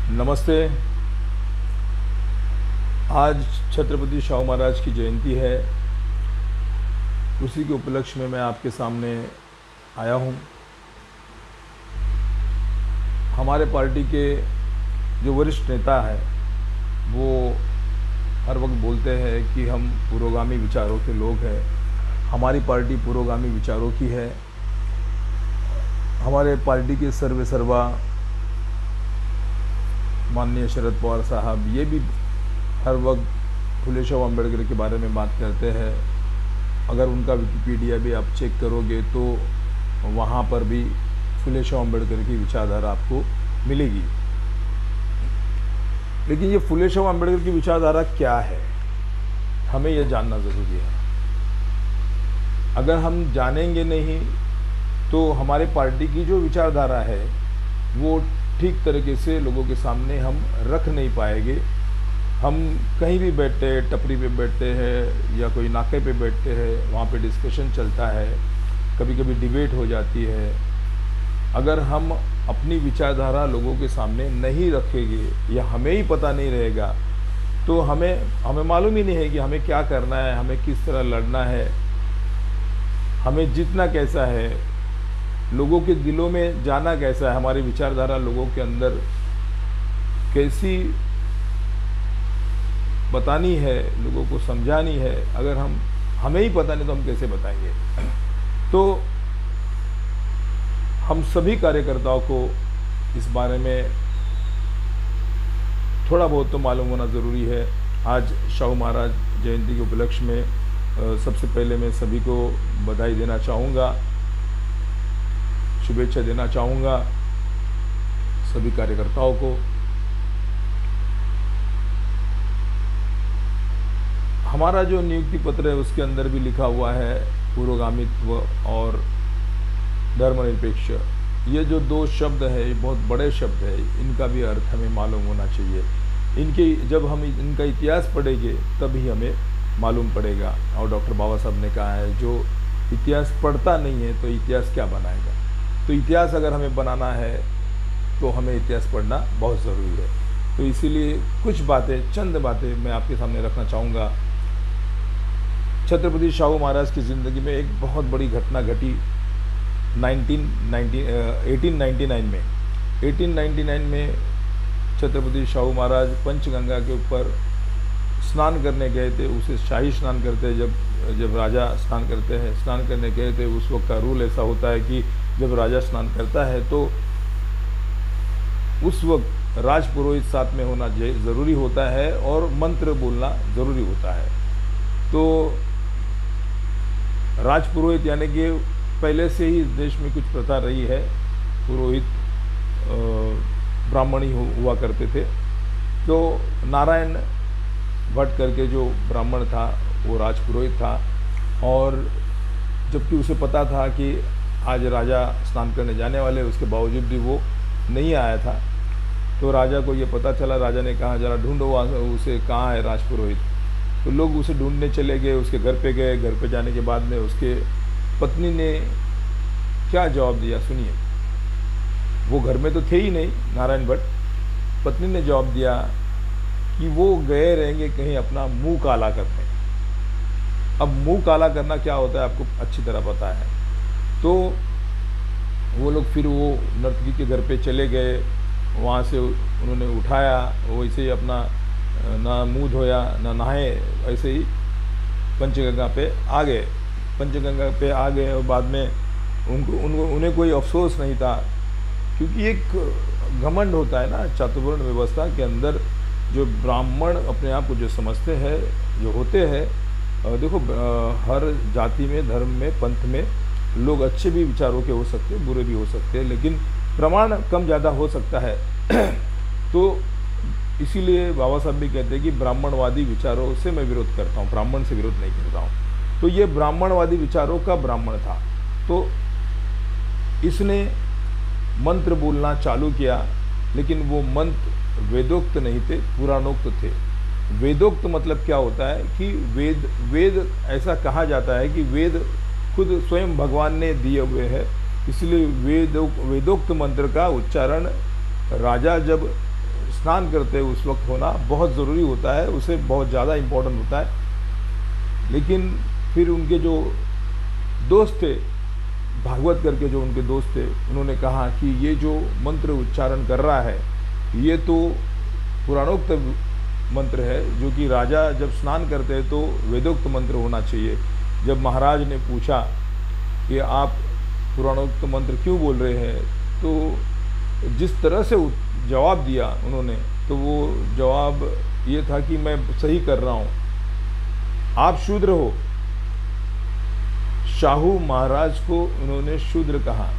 नमस्ते। आज छत्रपति शाहू महाराज की जयंती है। उसी के उपलक्ष्य में मैं आपके सामने आया हूँ। हमारे पार्टी के जो वरिष्ठ नेता है वो हर वक्त बोलते हैं कि हम पुरोगामी विचारों के लोग हैं। हमारी पार्टी पुरोगामी विचारों की है। हमारे पार्टी के सर्वे सर्वा माननीय शरद पवार साहब ये भी हर वक्त फुले शाह अम्बेडकर के बारे में बात करते हैं। अगर उनका विकिपीडिया भी आप चेक करोगे तो वहाँ पर भी फुले शाह अम्बेडकर की विचारधारा आपको मिलेगी। लेकिन ये फुले शाह अम्बेडकर की विचारधारा क्या है, हमें यह जानना ज़रूरी है। अगर हम जानेंगे नहीं तो हमारे पार्टी की जो विचारधारा है वो ठीक तरीके से लोगों के सामने हम रख नहीं पाएंगे। हम कहीं भी बैठते हैं, टपरी पे बैठते हैं या कोई नाके पे बैठते हैं, वहाँ पे डिस्कशन चलता है, कभी कभी डिबेट हो जाती है। अगर हम अपनी विचारधारा लोगों के सामने नहीं रखेंगे या हमें ही पता नहीं रहेगा तो हमें मालूम ही नहीं है कि हमें क्या करना है, हमें किस तरह लड़ना है, हमें जीतना कैसा है, लोगों के दिलों में जाना कैसा है, हमारी विचारधारा लोगों के अंदर कैसी बतानी है, लोगों को समझानी है। अगर हमें ही पता नहीं तो हम कैसे बताएंगे। तो हम सभी कार्यकर्ताओं को इस बारे में थोड़ा बहुत तो मालूम होना ज़रूरी है। आज शाहू महाराज जयंती के उपलक्ष्य में सबसे पहले मैं सभी को बधाई देना चाहूँगा, शुभेच्छा देना चाहूँगा सभी कार्यकर्ताओं को। हमारा जो नियुक्ति पत्र है उसके अंदर भी लिखा हुआ है पुरोगामित्व और धर्मनिरपेक्ष। ये जो दो शब्द है ये बहुत बड़े शब्द है, इनका भी अर्थ हमें मालूम होना चाहिए। जब हम इनका इतिहास पढ़ेंगे तभी हमें मालूम पड़ेगा। और डॉक्टर बाबा साहब ने कहा है जो इतिहास पढ़ता नहीं है तो इतिहास क्या बनाएगा। तो इतिहास अगर हमें बनाना है तो हमें इतिहास पढ़ना बहुत ज़रूरी है। तो इसीलिए कुछ बातें, चंद बातें मैं आपके सामने रखना चाहूँगा। छत्रपति शाहू महाराज की ज़िंदगी में एक बहुत बड़ी घटना घटी 1899 में छत्रपति शाहू महाराज पंचगंगा के ऊपर स्नान करने गए थे। उसे शाही स्नान करते हैं, जब राजा स्नान करते हैं, स्नान करने गए थे। उस वक्त का रूल ऐसा होता है कि जब राजा स्नान करता है तो उस वक्त राजपुरोहित साथ में होना ज़रूरी होता है और मंत्र बोलना ज़रूरी होता है। तो राजपुरोहित यानी कि पहले से ही देश में कुछ प्रथा रही है, पुरोहित ब्राह्मण ही हुआ करते थे। तो नारायण भट्ट करके जो ब्राह्मण था वो राजपुरोहित था, और जबकि उसे पता था कि आज राजा स्नान करने जाने वाले, उसके बावजूद भी वो नहीं आया था। तो राजा को ये पता चला, राजा ने कहा जरा ढूंढो उसे, कहाँ है राजपुरोहित। तो लोग उसे ढूंढने चले गए, उसके घर पे गए। घर पे जाने के बाद में उसके पत्नी ने क्या जवाब दिया सुनिए। वो घर में तो थे ही नहीं नारायण भट्ट। पत्नी ने जवाब दिया कि वो गए रहेंगे कहीं अपना मुंह काला करने। अब मुंह काला करना क्या होता है आपको अच्छी तरह पता है। तो वो लोग फिर वो नर्तकी के घर पे चले गए, वहाँ से उन्होंने उठाया, वैसे ही अपना ना मुंह धोया ना नहाए, ऐसे ही पंचगंगा पे आ गए। पंचगंगा पे आ गए और बाद में उन्हें कोई अफसोस नहीं था, क्योंकि एक घमंड होता है ना चातुर्वर्ण व्यवस्था के अंदर। जो ब्राह्मण अपने आप को जो समझते हैं, जो होते हैं, देखो हर जाति में, धर्म में, पंथ में लोग अच्छे भी विचारों के हो सकते हैं, बुरे भी हो सकते हैं, लेकिन प्रमाण कम ज़्यादा हो सकता है। तो इसीलिए बाबा साहब भी कहते हैं कि ब्राह्मणवादी विचारों से मैं विरोध करता हूँ, ब्राह्मण से विरोध नहीं करता हूँ। तो ये ब्राह्मणवादी विचारों का ब्राह्मण था। तो इसने मंत्र बोलना चालू किया, लेकिन वो मंत्र वेदोक्त नहीं थे, पुराणोक्त थे। वेदोक्त मतलब क्या होता है कि वेद ऐसा कहा जाता है कि वेद खुद स्वयं भगवान ने दिए हुए हैं, इसलिए वेदोक्त मंत्र का उच्चारण राजा जब स्नान करते उस वक्त होना बहुत ज़रूरी होता है, उसे बहुत ज़्यादा इम्पोर्टेंट होता है। लेकिन फिर उनके जो दोस्त थे, भागवत करके जो उनके दोस्त थे, उन्होंने कहा कि ये जो मंत्र उच्चारण कर रहा है ये तो पुराणोक्त मंत्र है, जो कि राजा जब स्नान करते हैं तो वेदोक्त मंत्र होना चाहिए। जब महाराज ने पूछा कि आप पुराणोक्त मंत्र क्यों बोल रहे हैं, तो जिस तरह से जवाब दिया उन्होंने, तो वो जवाब ये था कि मैं सही कर रहा हूँ, आप शूद्र हो। शाहू महाराज को उन्होंने शूद्र कहा,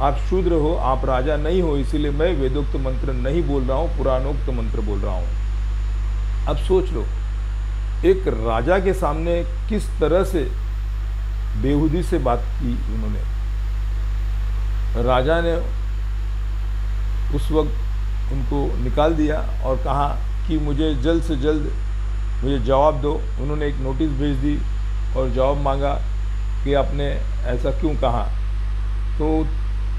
आप शूद्र हो, आप राजा नहीं हो, इसीलिए मैं वेदोक्त मंत्र नहीं बोल रहा हूँ, पुराणोक्त मंत्र बोल रहा हूँ। अब सोच लो, एक राजा के सामने किस तरह से बेहूदी से बात की उन्होंने। राजा ने उस वक्त उनको निकाल दिया और कहा कि मुझे जल्द से जल्द मुझे जवाब दो। उन्होंने एक नोटिस भेज दी और जवाब मांगा कि आपने ऐसा क्यों कहा। तो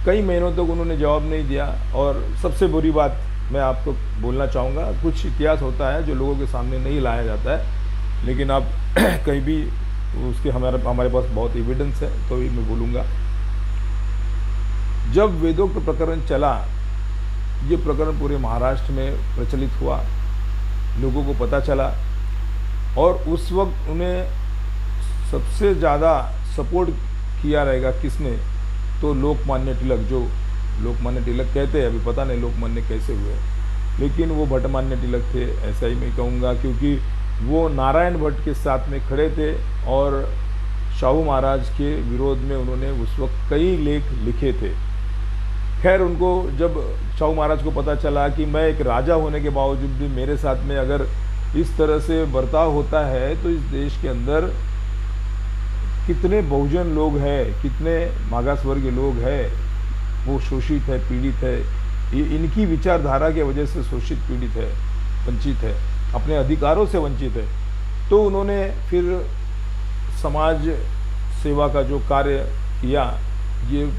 कई महीनों तक उन्होंने जवाब नहीं दिया। और सबसे बुरी बात मैं आपको बोलना चाहूँगा, कुछ इतिहास होता है जो लोगों के सामने नहीं लाया जाता है, लेकिन आप कहीं भी उसके हमारे पास बहुत एविडेंस है, तो भी मैं बोलूँगा। जब वेदोक्त प्रकरण चला, ये प्रकरण पूरे महाराष्ट्र में प्रचलित हुआ, लोगों को पता चला, और उस वक्त उन्हें सबसे ज़्यादा सपोर्ट किया रहेगा किसने, तो लोकमान्य तिलक। जो लोकमान्य तिलक कहते हैं, अभी पता नहीं लोकमान्य कैसे हुए, लेकिन वो भट्टमान्य तिलक थे, ऐसा ही मैं कहूँगा, क्योंकि वो नारायण भट्ट के साथ में खड़े थे और शाहू महाराज के विरोध में उन्होंने उस वक्त कई लेख लिखे थे। खैर, उनको जब शाहू महाराज को पता चला कि मैं एक राजा होने के बावजूद भी मेरे साथ में अगर इस तरह से बर्ताव होता है, तो इस देश के अंदर कितने बहुजन लोग हैं, कितने मागास वर्ग के लोग हैं, वो शोषित है, पीड़ित है, ये इनकी विचारधारा की वजह से शोषित, पीड़ित है, वंचित है, अपने अधिकारों से वंचित है। तो उन्होंने फिर समाज सेवा का जो कार्य किया, ये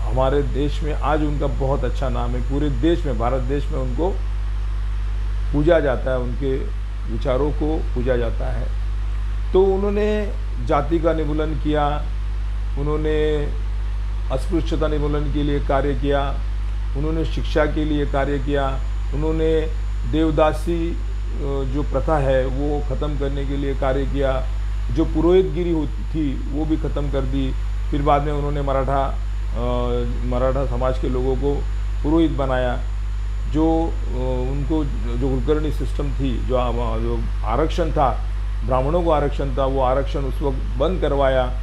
हमारे देश में आज उनका बहुत अच्छा नाम है। पूरे देश में, भारत देश में उनको पूजा जाता है, उनके विचारों को पूजा जाता है। तो उन्होंने जाति का निर्मूलन किया, उन्होंने अस्पृश्यता निर्मूलन के लिए कार्य किया, उन्होंने शिक्षा के लिए कार्य किया, उन्होंने देवदासी जो प्रथा है वो ख़त्म करने के लिए कार्य किया, जो पुरोहितगिरी होती थी वो भी ख़त्म कर दी। फिर बाद में उन्होंने मराठा समाज के लोगों को पुरोहित बनाया। जो उनको जो कुलकर्णी सिस्टम थी, जो आरक्षण था, ब्राह्मणों को आरक्षण था, वो आरक्षण उस वक्त बंद करवाया।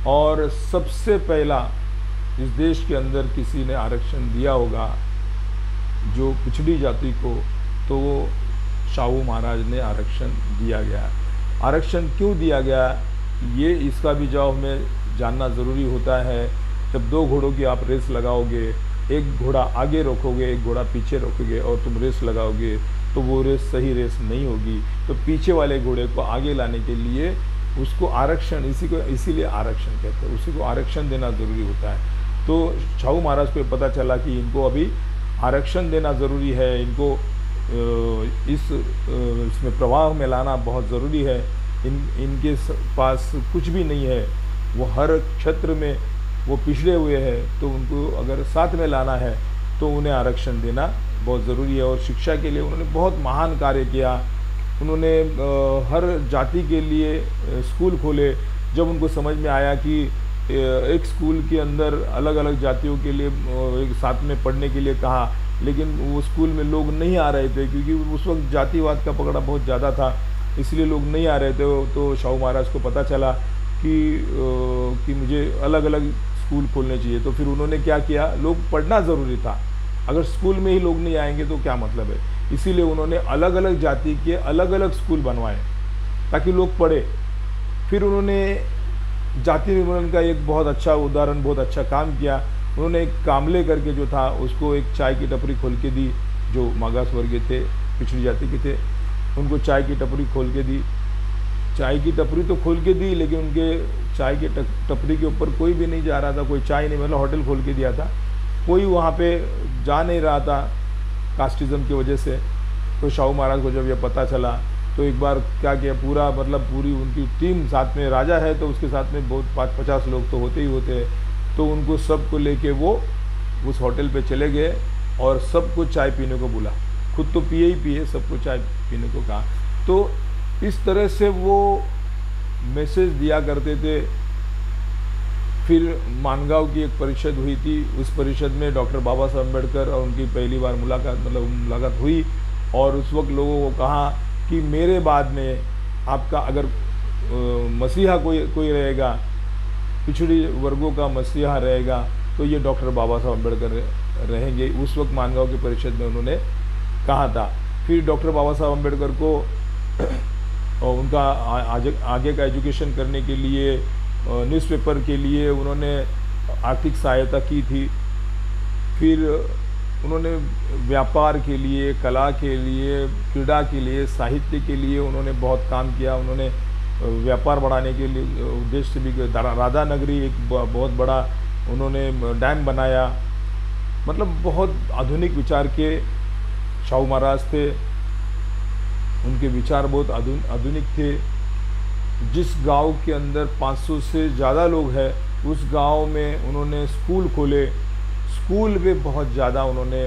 और सबसे पहला इस देश के अंदर किसी ने आरक्षण दिया होगा जो पिछड़ी जाति को, तो वो शाहू महाराज ने आरक्षण दिया गया। आरक्षण क्यों दिया गया, ये इसका भी जवाब हमें जानना ज़रूरी होता है। जब दो घोड़ों की आप रेस लगाओगे, एक घोड़ा आगे रोकोगे, एक घोड़ा पीछे रोकोगे, और तुम रेस लगाओगे, तो वो रेस सही रेस नहीं होगी। तो पीछे वाले घोड़े को आगे लाने के लिए उसको आरक्षण, इसीलिए आरक्षण कहते हैं, उसी को आरक्षण देना ज़रूरी होता है। तो शाहू महाराज को पता चला कि इनको अभी आरक्षण देना ज़रूरी है, इनको इसमें प्रवाह में लाना बहुत ज़रूरी है। इनके पास कुछ भी नहीं है, वो हर क्षेत्र में वो पिछड़े हुए हैं, तो उनको अगर साथ में लाना है तो उन्हें आरक्षण देना बहुत ज़रूरी है। और शिक्षा के लिए उन्होंने बहुत महान कार्य किया। उन्होंने हर जाति के लिए स्कूल खोले। जब उनको समझ में आया कि एक स्कूल के अंदर अलग अलग जातियों के लिए एक साथ में पढ़ने के लिए कहा, लेकिन वो स्कूल में लोग नहीं आ रहे थे, क्योंकि उस वक्त जातिवाद का पकड़ा बहुत ज़्यादा था, इसलिए लोग नहीं आ रहे थे। तो शाहू महाराज को पता चला कि मुझे अलग अलग स्कूल खोलने चाहिए। तो फिर उन्होंने क्या किया, लोग पढ़ना ज़रूरी था, अगर स्कूल में ही लोग नहीं आएंगे तो क्या मतलब है। इसीलिए उन्होंने अलग अलग जाति के अलग अलग स्कूल बनवाए ताकि लोग पढ़े। फिर उन्होंने जाति निर्मूलन का एक बहुत अच्छा उदाहरण, बहुत अच्छा काम किया। उन्होंने एक कामले करके जो था, उसको एक चाय की टपरी खोल के दी। जो मागास वर्ग थे, पिछड़ी जाति के थे, उनको चाय की टपरी खोल के दी। चाय की टपरी तो खोल के दी, लेकिन उनके चाय की टपरी के ऊपर कोई भी नहीं जा रहा था, कोई चाय नहीं, मतलब होटल खोल के दिया था, कोई वहाँ पे जा नहीं रहा था। कास्टिज़म की वजह से। तो शाहू महाराज को जब ये पता चला तो एक बार क्या किया, पूरा मतलब पूरी उनकी टीम साथ में, राजा है तो उसके साथ में बहुत 50 लोग तो होते ही होते हैं, तो उनको सबको लेके वो उस होटल पे चले गए और सबको चाय पीने को बोला। खुद तो पिए ही पिए, सबको चाय पीने को कहा। तो इस तरह से वो मैसेज दिया करते थे। फिर मानगांव की एक परिषद हुई थी, उस परिषद में डॉक्टर बाबा साहब अम्बेडकर और उनकी पहली बार मुलाकात हुई, और उस वक्त लोगों को कहा कि मेरे बाद में आपका अगर मसीहा कोई रहेगा, पिछड़ी वर्गों का मसीहा रहेगा, तो ये डॉक्टर बाबा साहब अम्बेडकर रहेंगे। उस वक्त मानगांव की परिषद में उन्होंने कहा था। फिर डॉक्टर बाबा साहब अम्बेडकर को उनका आगे का एजुकेशन करने के लिए न्यूज़पेपर के लिए उन्होंने आर्थिक सहायता की थी। फिर उन्होंने व्यापार के लिए, कला के लिए, क्रीड़ा के लिए, साहित्य के लिए उन्होंने बहुत काम किया। उन्होंने व्यापार बढ़ाने के लिए उद्देश्य से भी राधा नगरी एक बहुत बड़ा उन्होंने डैम बनाया। मतलब बहुत आधुनिक विचार के शाहू महाराज थे, उनके विचार बहुत आधुनिक थे। जिस गांव के अंदर 500 से ज़्यादा लोग हैं, उस गांव में उन्होंने स्कूल खोले। स्कूल पे बहुत ज़्यादा उन्होंने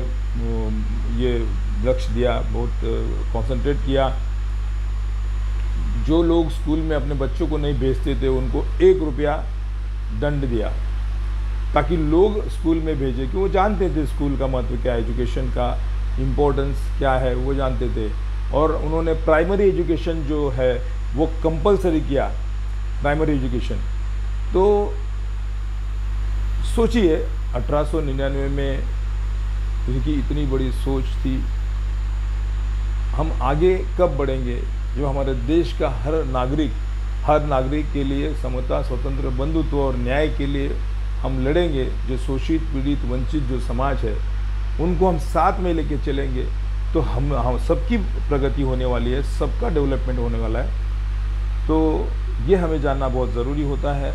ये लक्ष्य दिया, बहुत कंसंट्रेट किया। जो लोग स्कूल में अपने बच्चों को नहीं भेजते थे उनको 1 रुपया दंड दिया, ताकि लोग स्कूल में भेजें, क्योंकि वो जानते थे स्कूल का महत्व क्या है, एजुकेशन का इम्पोर्टेंस क्या है वो जानते थे। और उन्होंने प्राइमरी एजुकेशन जो है वो कंपलसरी किया, प्राइमरी एजुकेशन। तो सोचिए 1899 में उनकी इतनी बड़ी सोच थी। हम आगे कब बढ़ेंगे? जो हमारे देश का हर नागरिक के लिए समता, स्वतंत्र, बंधुत्व और न्याय के लिए हम लड़ेंगे। जो शोषित, पीड़ित, वंचित जो समाज है उनको हम साथ में लेके चलेंगे, तो हम सबकी प्रगति होने वाली है, सबका डेवलपमेंट होने वाला है। तो ये हमें जानना बहुत ज़रूरी होता है।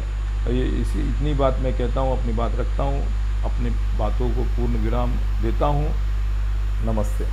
ये इतनी बात मैं कहता हूँ, अपनी बात रखता हूँ, अपनी बातों को पूर्ण विराम देता हूँ। नमस्ते।